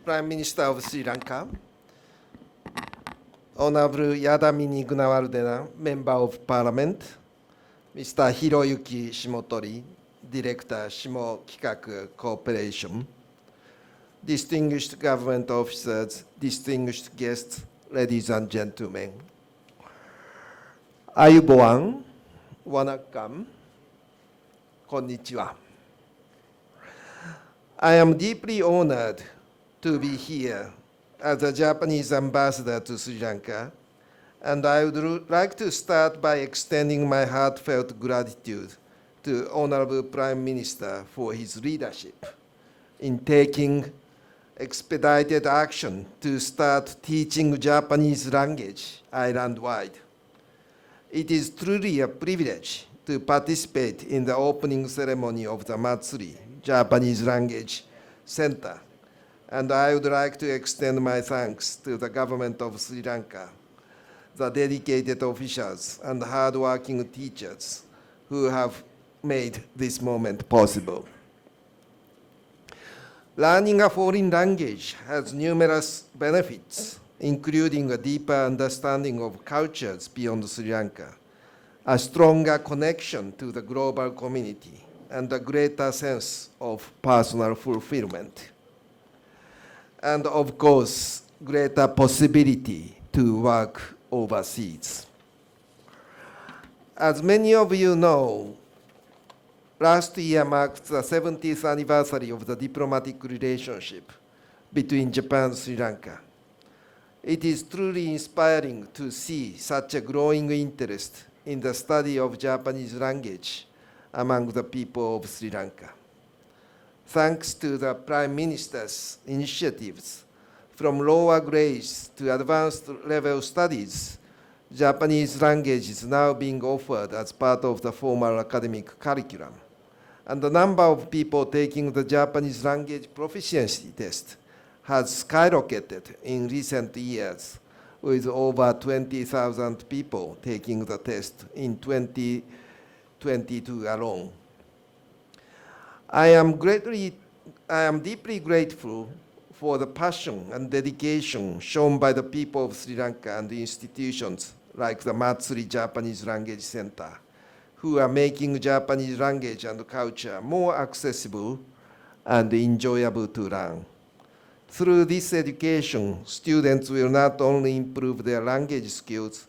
Prime Minister of Sri Lanka, Honorable Yadamini Guunawardena, Member of Parliament, Mr. Hiroyuki Shimotori, Director, Shimokikaku Corporation, distinguished government officers, distinguished guests, ladies and gentlemen. Ayubowan, Wanakam, Konnichiwa. I am deeply honored to be here as a Japanese ambassador to Sri Lanka, and I would like to start by extending my heartfelt gratitude to Honorable Prime Minister for his leadership in taking expedited action to start teaching Japanese language island-wide. It is truly a privilege to participate in the opening ceremony of the MATSURI, Japanese Language Center, and I would like to extend my thanks to the government of Sri Lanka, the dedicated officials and hardworking teachers who have made this moment possible. Learning a foreign language has numerous benefits, including a deeper understanding of cultures beyond Sri Lanka, a stronger connection to the global community, and a greater sense of personal fulfillment. And of course, greater possibility to work overseas. As many of you know, last year marked the 70th anniversary of the diplomatic relationship between Japan and Sri Lanka. It is truly inspiring to see such a growing interest in the study of Japanese language among the people of Sri Lanka. Thanks to the Prime Minister's initiatives, from lower grades to advanced level studies, Japanese language is now being offered as part of the formal academic curriculum. And the number of people taking the Japanese language proficiency test has skyrocketed in recent years, with over 20,000 people taking the test in 2022 alone. I am deeply grateful for the passion and dedication shown by the people of Sri Lanka and the institutions like the Matsuri Japanese Language Center, who are making Japanese language and culture more accessible and enjoyable to learn. Through this education, students will not only improve their language skills,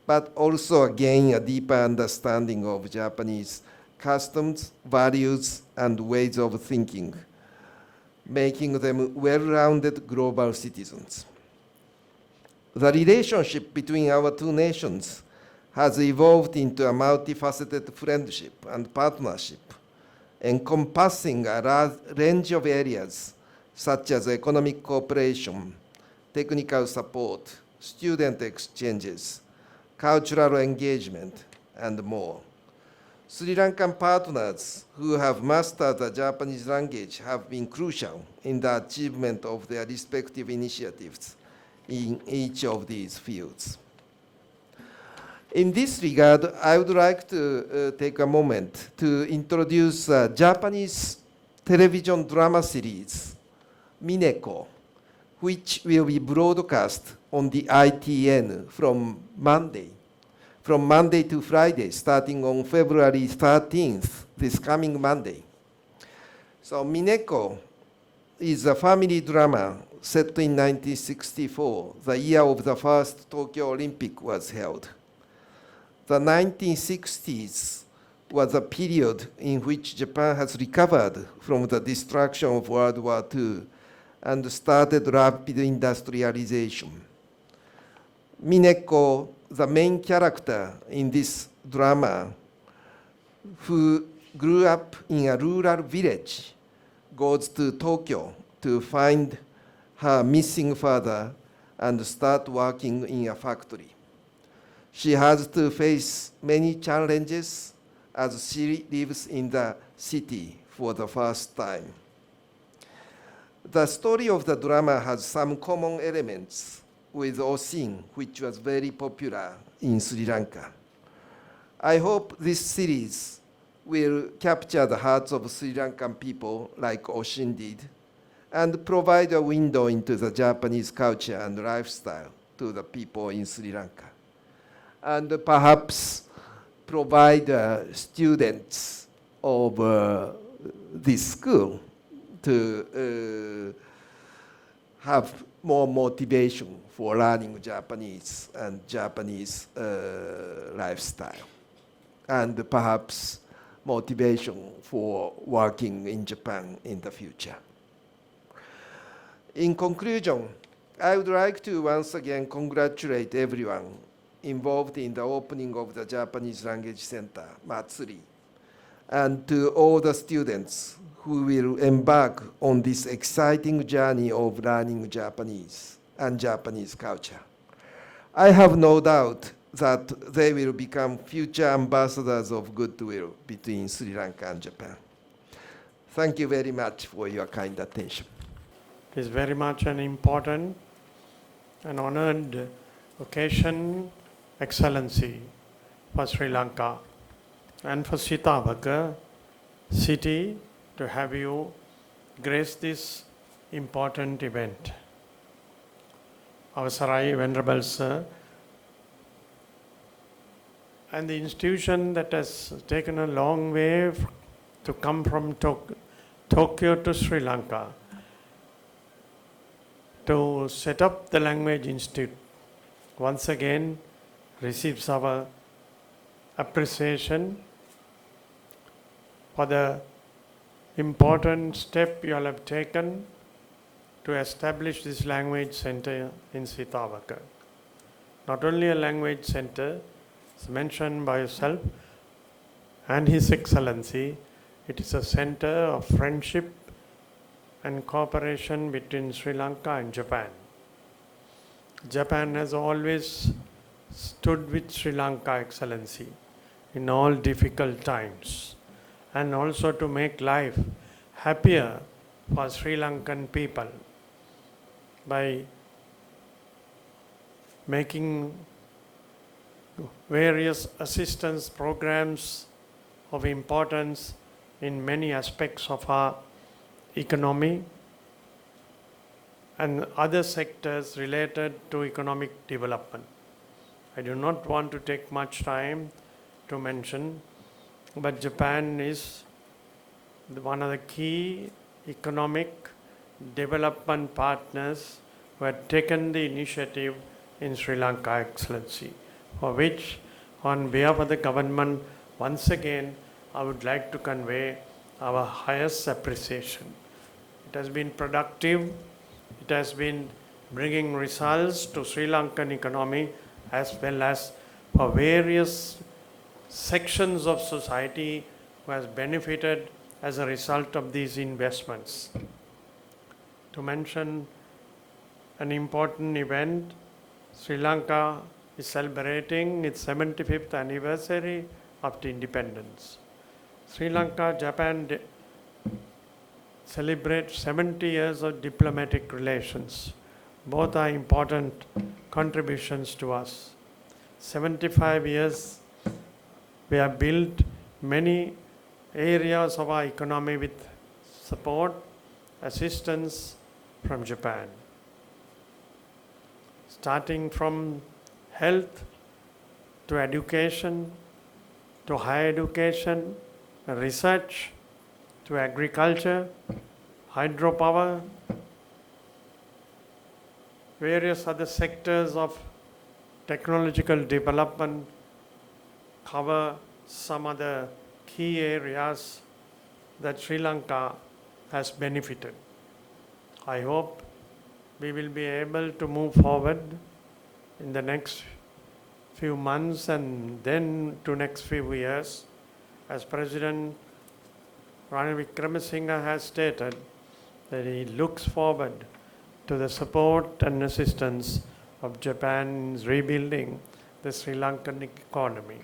but also gain a deeper understanding of Japanese customs, values, and ways of thinking, making them well-rounded global citizens. The relationship between our two nations has evolved into a multifaceted friendship and partnership, encompassing a large range of areas such as economic cooperation, technical support, student exchanges, cultural engagement, and more. Sri Lankan partners who have mastered the Japanese language have been crucial in the achievement of their respective initiatives in each of these fields. In this regard, I would like to take a moment to introduce a Japanese television drama series, Mineko, which will be broadcast on the ITN from Monday to Friday, starting on February 13th, this coming Monday. So Mineko is a family drama set in 1964, the year of the first Tokyo Olympic was held. The 1960s was a period in which Japan has recovered from the destruction of World War II and started rapid industrialization. Mineko, the main character in this drama, who grew up in a rural village, goes to Tokyo to find her missing father and start working in a factory. She has to face many challenges as she lives in the city for the first time. The story of the drama has some common elements with Osin, which was very popular in Sri Lanka. I hope this series will capture the hearts of Sri Lankan people like Oshin did, and provide a window into the Japanese culture and lifestyle to the people in Sri Lanka. And perhaps provide students of this school to have more motivation for learning Japanese and Japanese lifestyle, and perhaps motivation for working in Japan in the future. In conclusion, I would like to once again congratulate everyone involved in the opening of the Japanese Language Center, Matsuri, and to all the students who will embark on this exciting journey of learning Japanese and Japanese culture. I have no doubt that they will become future ambassadors of goodwill between Sri Lanka and Japan. Thank you very much for your kind attention. It is very much an important and honored occasion, excellency, for Sri Lanka and for Sithawaka city to have you grace this important event. Avissawella, Venerable Sir, and the institution that has taken a long way to come from Tokyo to Sri Lanka to set up the Language Institute, once again receives our appreciation for the important step you all have taken to establish this language center in Sithawaka. Not only a language center, as mentioned by yourself and His Excellency, it is a center of friendship and cooperation between Sri Lanka and Japan. Japan has always stood with Sri Lanka, Excellency, in all difficult times, and also to make life happier for Sri Lankan people by making various assistance programs of importance in many aspects of our economy and other sectors related to economic development. I do not want to take much time to mention, but Japan is one of the key economic development partners who had taken the initiative in Sri Lanka, Excellency, for which, on behalf of the government, once again, I would like to convey our highest appreciation. It has been productive. It has been bringing results to Sri Lankan economy as well as for various sections of society who has benefited as a result of these investments. To mention an important event, Sri Lanka is celebrating its 75th anniversary of the independence. Sri Lanka, Japan celebrates 70 years of diplomatic relations. Both are important contributions to us. 75 years, we have built many areas of our economy with support, assistance from Japan. Starting from health to education, to higher education, research, to agriculture, hydropower, various other sectors of technological development cover some other key areas that Sri Lanka has benefited. I hope we will be able to move forward in the next few months and then to next few years. As President Ranil Wickremesinghe has stated, that he looks forward to the support and assistance of Japan's rebuilding the Sri Lankan economy.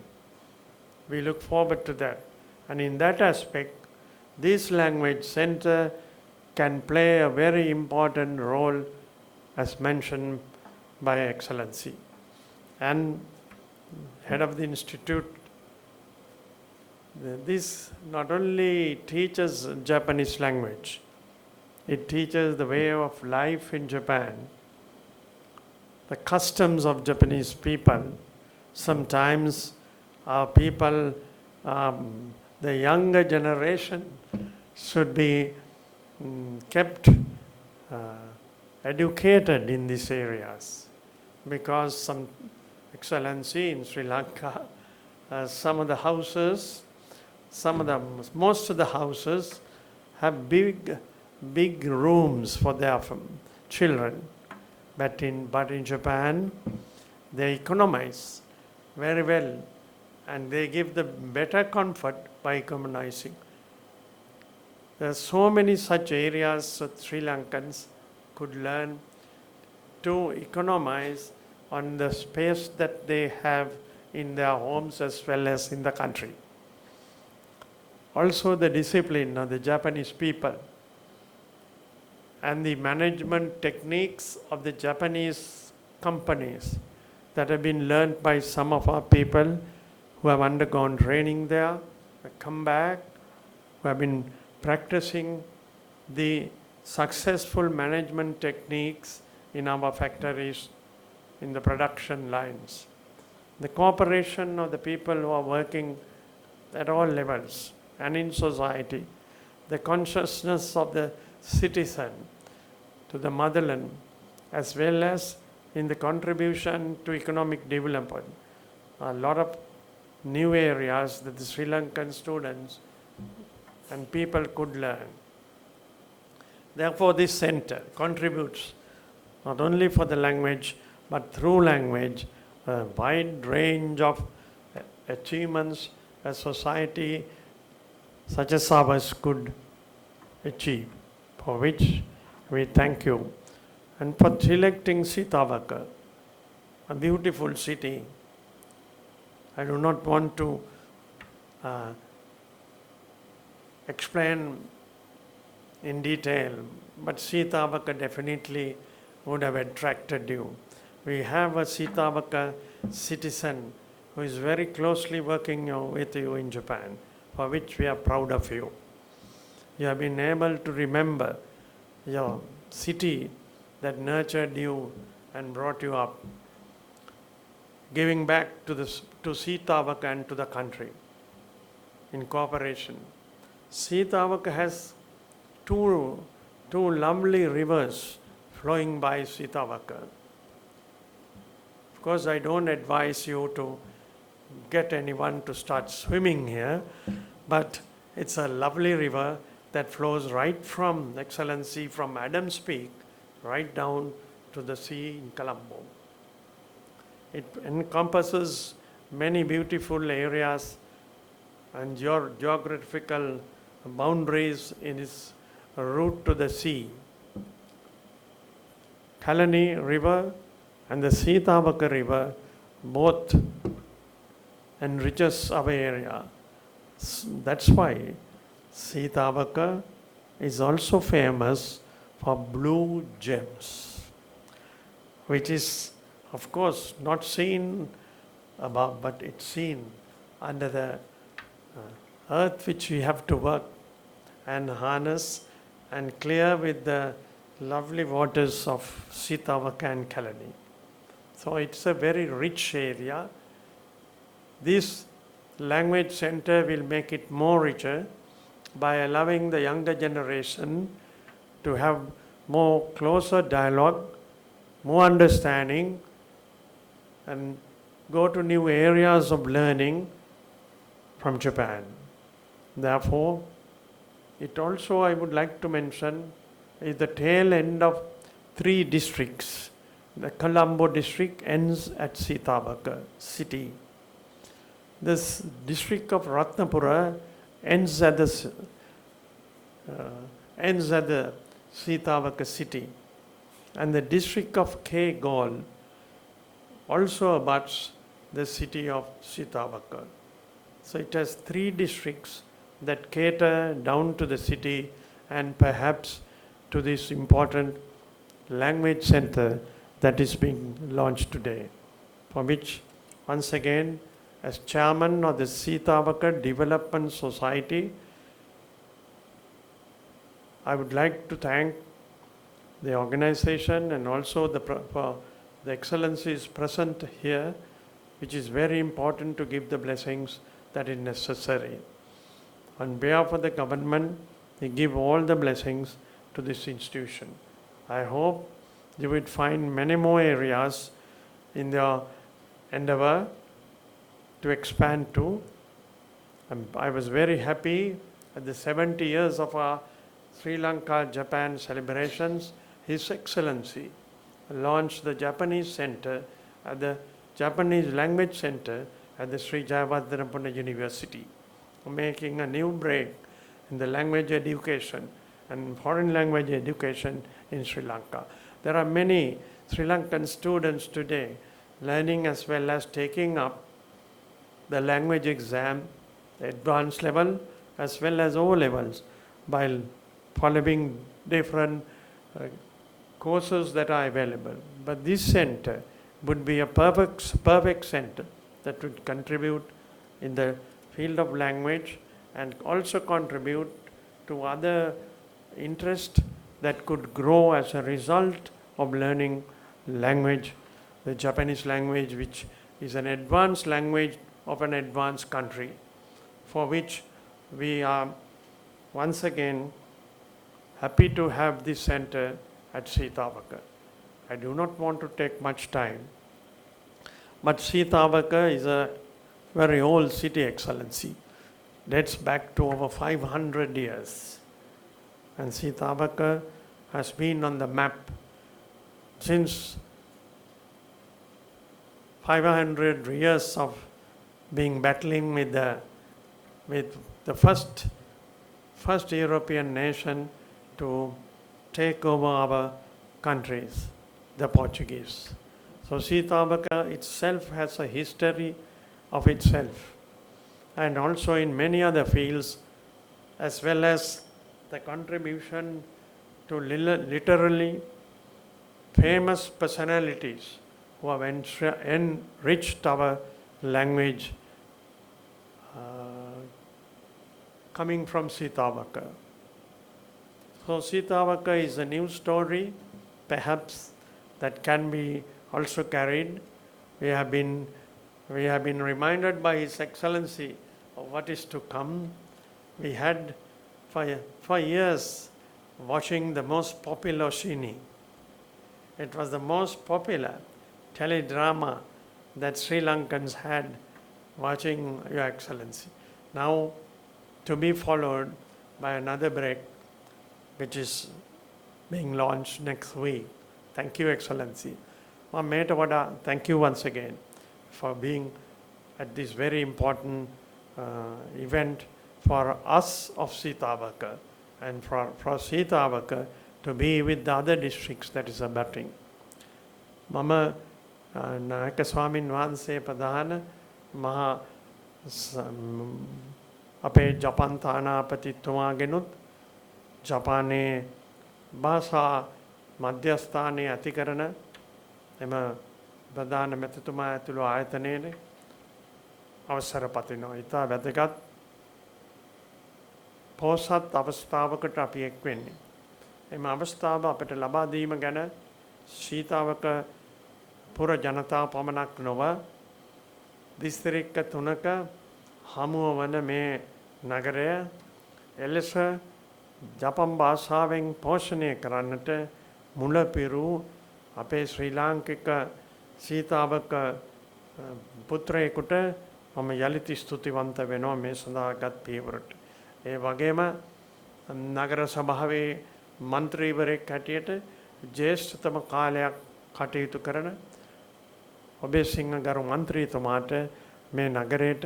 We look forward to that. And in that aspect, this language center can play a very important role as mentioned by Excellency. And head of the institute, this not only teaches Japanese language, It teaches the way of life in Japan, the customs of Japanese people. Sometimes our people, the younger generation, should be kept educated in these areas, because some excellency in Sri Lanka, some of the houses, most of the houses have big rooms for their children, but in Japan they economize very well, and they give the better comfort by economizing. There are so many such areas that Sri Lankans could learn to economize on the space that they have in their homes as well as in the country. Also the discipline of the Japanese people and the management techniques of the Japanese companies that have been learned by some of our people who have undergone training there, come back, who have been practicing the successful management techniques in our factories, in the production lines. The cooperation of the people who are working at all levels and in society, the consciousness of the citizen to the motherland, as well as in the contribution to economic development. A lot of new areas that the Sri Lankan students and people could learn. Therefore, this center contributes not only for the language, but through language, a wide range of achievements a society such as ours could achieve, for which we thank you. And for selecting Sithawaka, a beautiful city. I do not want to explain in detail, but Sithawaka definitely would have attracted you. We have a Sithawaka citizen who is very closely working with you in Japan, for which we are proud of you. You have been able to remember your city that nurtured you and brought you up, giving back to Sithawaka and to the country in cooperation. Sithawaka has two lovely rivers flowing by Sithawaka. Of course, I don't advise you to get anyone to start swimming here, but it's a lovely river that flows right from Excellency, from Adams Peak, right down to the sea in Colombo. It encompasses many beautiful areas, and your geographical boundaries in its route to the sea. Kalani River and the Seethawaka River both enriches our area. That's why Seethawaka is also famous for blue gems, which is of course not seen above, but it's seen under the earth which we have to work and harness and clear with the lovely waters of Sithawaka and Kalani. So it's a very rich area. This language center will make it more richer by allowing the younger generation to have more closer dialogue, more understanding, and go to new areas of learning from Japan. Therefore, it also, I would like to mention, is the tail end of 3 districts. The Colombo district ends at Seethawaka city. This district of Ratnapura ends at the Seethawaka city. And the district of K. Gaul also abuts the city of Sithawaka. So it has 3 districts that cater down to the city and perhaps to this important language center that is being launched today, for which once again, as chairman of the Sithawaka Development Society, I would like to thank the organization and also for the excellencies present here, which is very important to give the blessings that is necessary. On behalf of the government, we give all the blessings to this institution. I hope you will find many more areas in their endeavor to expand to. I was very happy at the 70 years of our Sri Lanka Japan celebrations. His Excellency launched the Japanese Center at the Japanese Language Center at the Sri Jayawardena University, making a new break in the language education and foreign language education in Sri Lanka. There are many Sri Lankan students today learning as well as taking up the language exam, the advanced level as well as O levels, by following different courses that are available. But this center would be a perfect center that would contribute in the field of language and also contribute to other interests that could grow as a result of learning language, the Japanese language, which is an advanced language of an advanced country, for which we are once again happy to have this center at Sithawaka. I do not want to take much time, but Sithawaka is a very old city, Excellency. Dates back to over 500 years. And Sithawaka has been on the map since 500 years of being battling with the first European nation to take over our countries, the Portuguese. So Sithawaka itself has a history of itself, and also in many other fields, as well as the contribution to literally famous personalities who have enriched our language coming from Sithawaka. So Sithawaka is a new story, perhaps, that can be also carried. We have been reminded by His Excellency of what is to come. We had for years watching the most popular Shini. It was the most popular teledrama that Sri Lankans had watching Your Excellency. Now to be followed by another break, which is being launched next week. Thank you, Excellency. Thank you once again for being at this very important event for us of Sithawaka, and for Sithawaka to be with the other districts that is abutting. Mama Nayaka Swamin Vanse Padhana Maha අපේ ජපන් තානාපතිතුමාගෙනුත් ජපානයේ භාෂා මධ්‍යස්ථානයේ ඇති කරන එම ප්‍රධාන මැතිතුමා ඇතුළු ආයතනයේ අවසර පතිනවා. ඉතා වැදගත් පොහොසත් අවස්ථාවකට අපි එක් වෙන්නේ. එම අවස්ථාව අපට ලබා දීම ගැන සීතාවක පුර ජනතාව පමණක් නොව දිස්ත්‍රික්ක 3ක හමුව වන මේ නගරය එලෙස ජපන් භාෂාවෙන් පෝෂණය කරන්නට මුලපිරු අපේ ශ්‍රී ලාංකික සීතාවක පුත්‍රයෙකුට මම යලිත් ස්තුතිවන්ත වෙනවා මේ සඳහා ගත් පියවරට. ඒ වගේම නගර සභාවේ මන්ත්‍රීවරයෙක් හැටියට ජ්‍යෙෂ්ඨතම කාලයක් කටයුතු කරන ඔබේ සිංහ ගරු මන්ත්‍රීතුමාට මේ නගරයට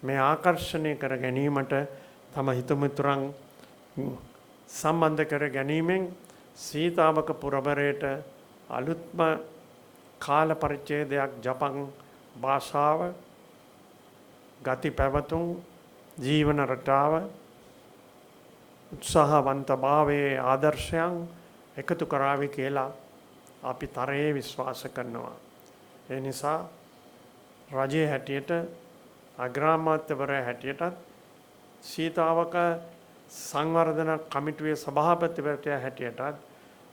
මේ ආකර්ෂණය කර ගැනීමට තම හිතමිතුරන් සම්බන්ධ කර ගැනීමෙන් සීතාවක පුරවරයට අලුත්ම කාල පරිච්ඡේදයක් ජපන් භාෂාව, ගති පැවතුම්, ජීවන රටාව, උත්සාහවන්තභාවයේ ආදර්ශයන් එකතු කරાવી කියලා අපි තරයේ විශ්වාස කරනවා. ඒ නිසා රජයේ හැටියට අග්‍රාමාත්‍යවරයා හැටියටත් සීතාවක සංවර්ධන කමිටුවේ සභාපතිවරයා හැටියටත්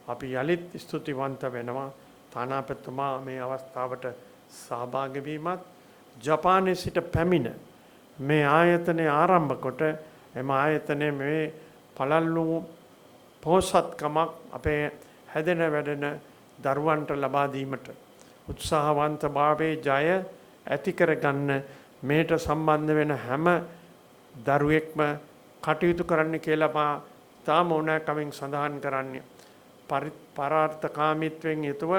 අපි යලිත් ස්තුතිවන්ත වෙනවා. තානාපතිතුමා මේ අවස්ථාවට සහභාගී වීමත් ජපානයේ සිට පැමිණ මේ ආයතනය ආරම්භ කොට එම ආයතනයේ මේ පළල්ලු පොහොසත්කමක් අපේ හැදෙන වැඩෙන දරුවන්ට ලබා දීමට උත්සාහවන්ත භාවයේ ජය ඇති කරගන්න මේට සම්බන්ධ වෙන හැම දරුවෙක්ම කටයුතු කරන්න කියලා මා තාම ඕනෑකමින් සඳහන් කරන්නේ. පරාර්ථකාමීත්වයෙන් යුතුව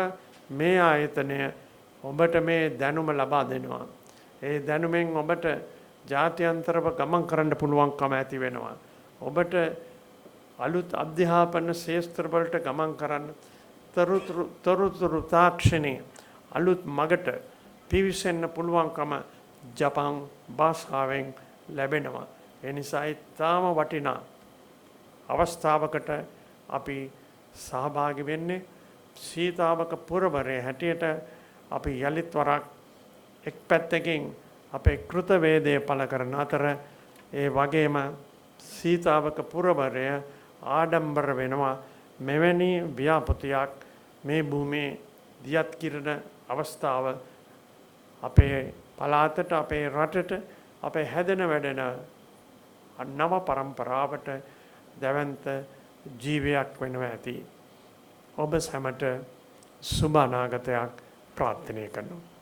මේ ආයතනය ඔබට මේ දැනුම ලබා දෙනවා. ඒ දැනුමෙන් ඔබට ජාත්‍යන්තරව ගමන් කරන්න පුළුවන්කම ඇති වෙනවා. ඔබට අලුත් අධ්‍යාපන ශාස්ත්‍රවලට ගමන් කරන්න තොරතුරු තාක්ෂණයේ අලුත් මගට පිවිසෙන්න පුළුවන්කම ජපාන් භාෂාවෙන් ලැබෙනවා. ඒ නිසා ඊටාම වටිනා අවස්ථාවකට අපි සහභාගී වෙන්නේ. සීතාවක පුරවරයේ හැටියට අපි යලිත් වරක් එක් පැත්තකින් අපේ කෘතවේදය පළ කරන අතර ඒ වගේම සීතාවක පුරවරය ආඩම්බර වෙනවා. මෙවැනි ව්‍යාපෘතියක් මේ භූමියේ දියත් කිරණ අවස්ථාව අපේ පළාතට අපේ රටට අපේ හැදෙන වැඩෙන නව පරම්පරාවට දැවැන්ත ජීවයක් වෙනවා ඇති. ඔබ සැමට සුබ අනාගතයක් ප්‍රාර්ථනා කරනවා.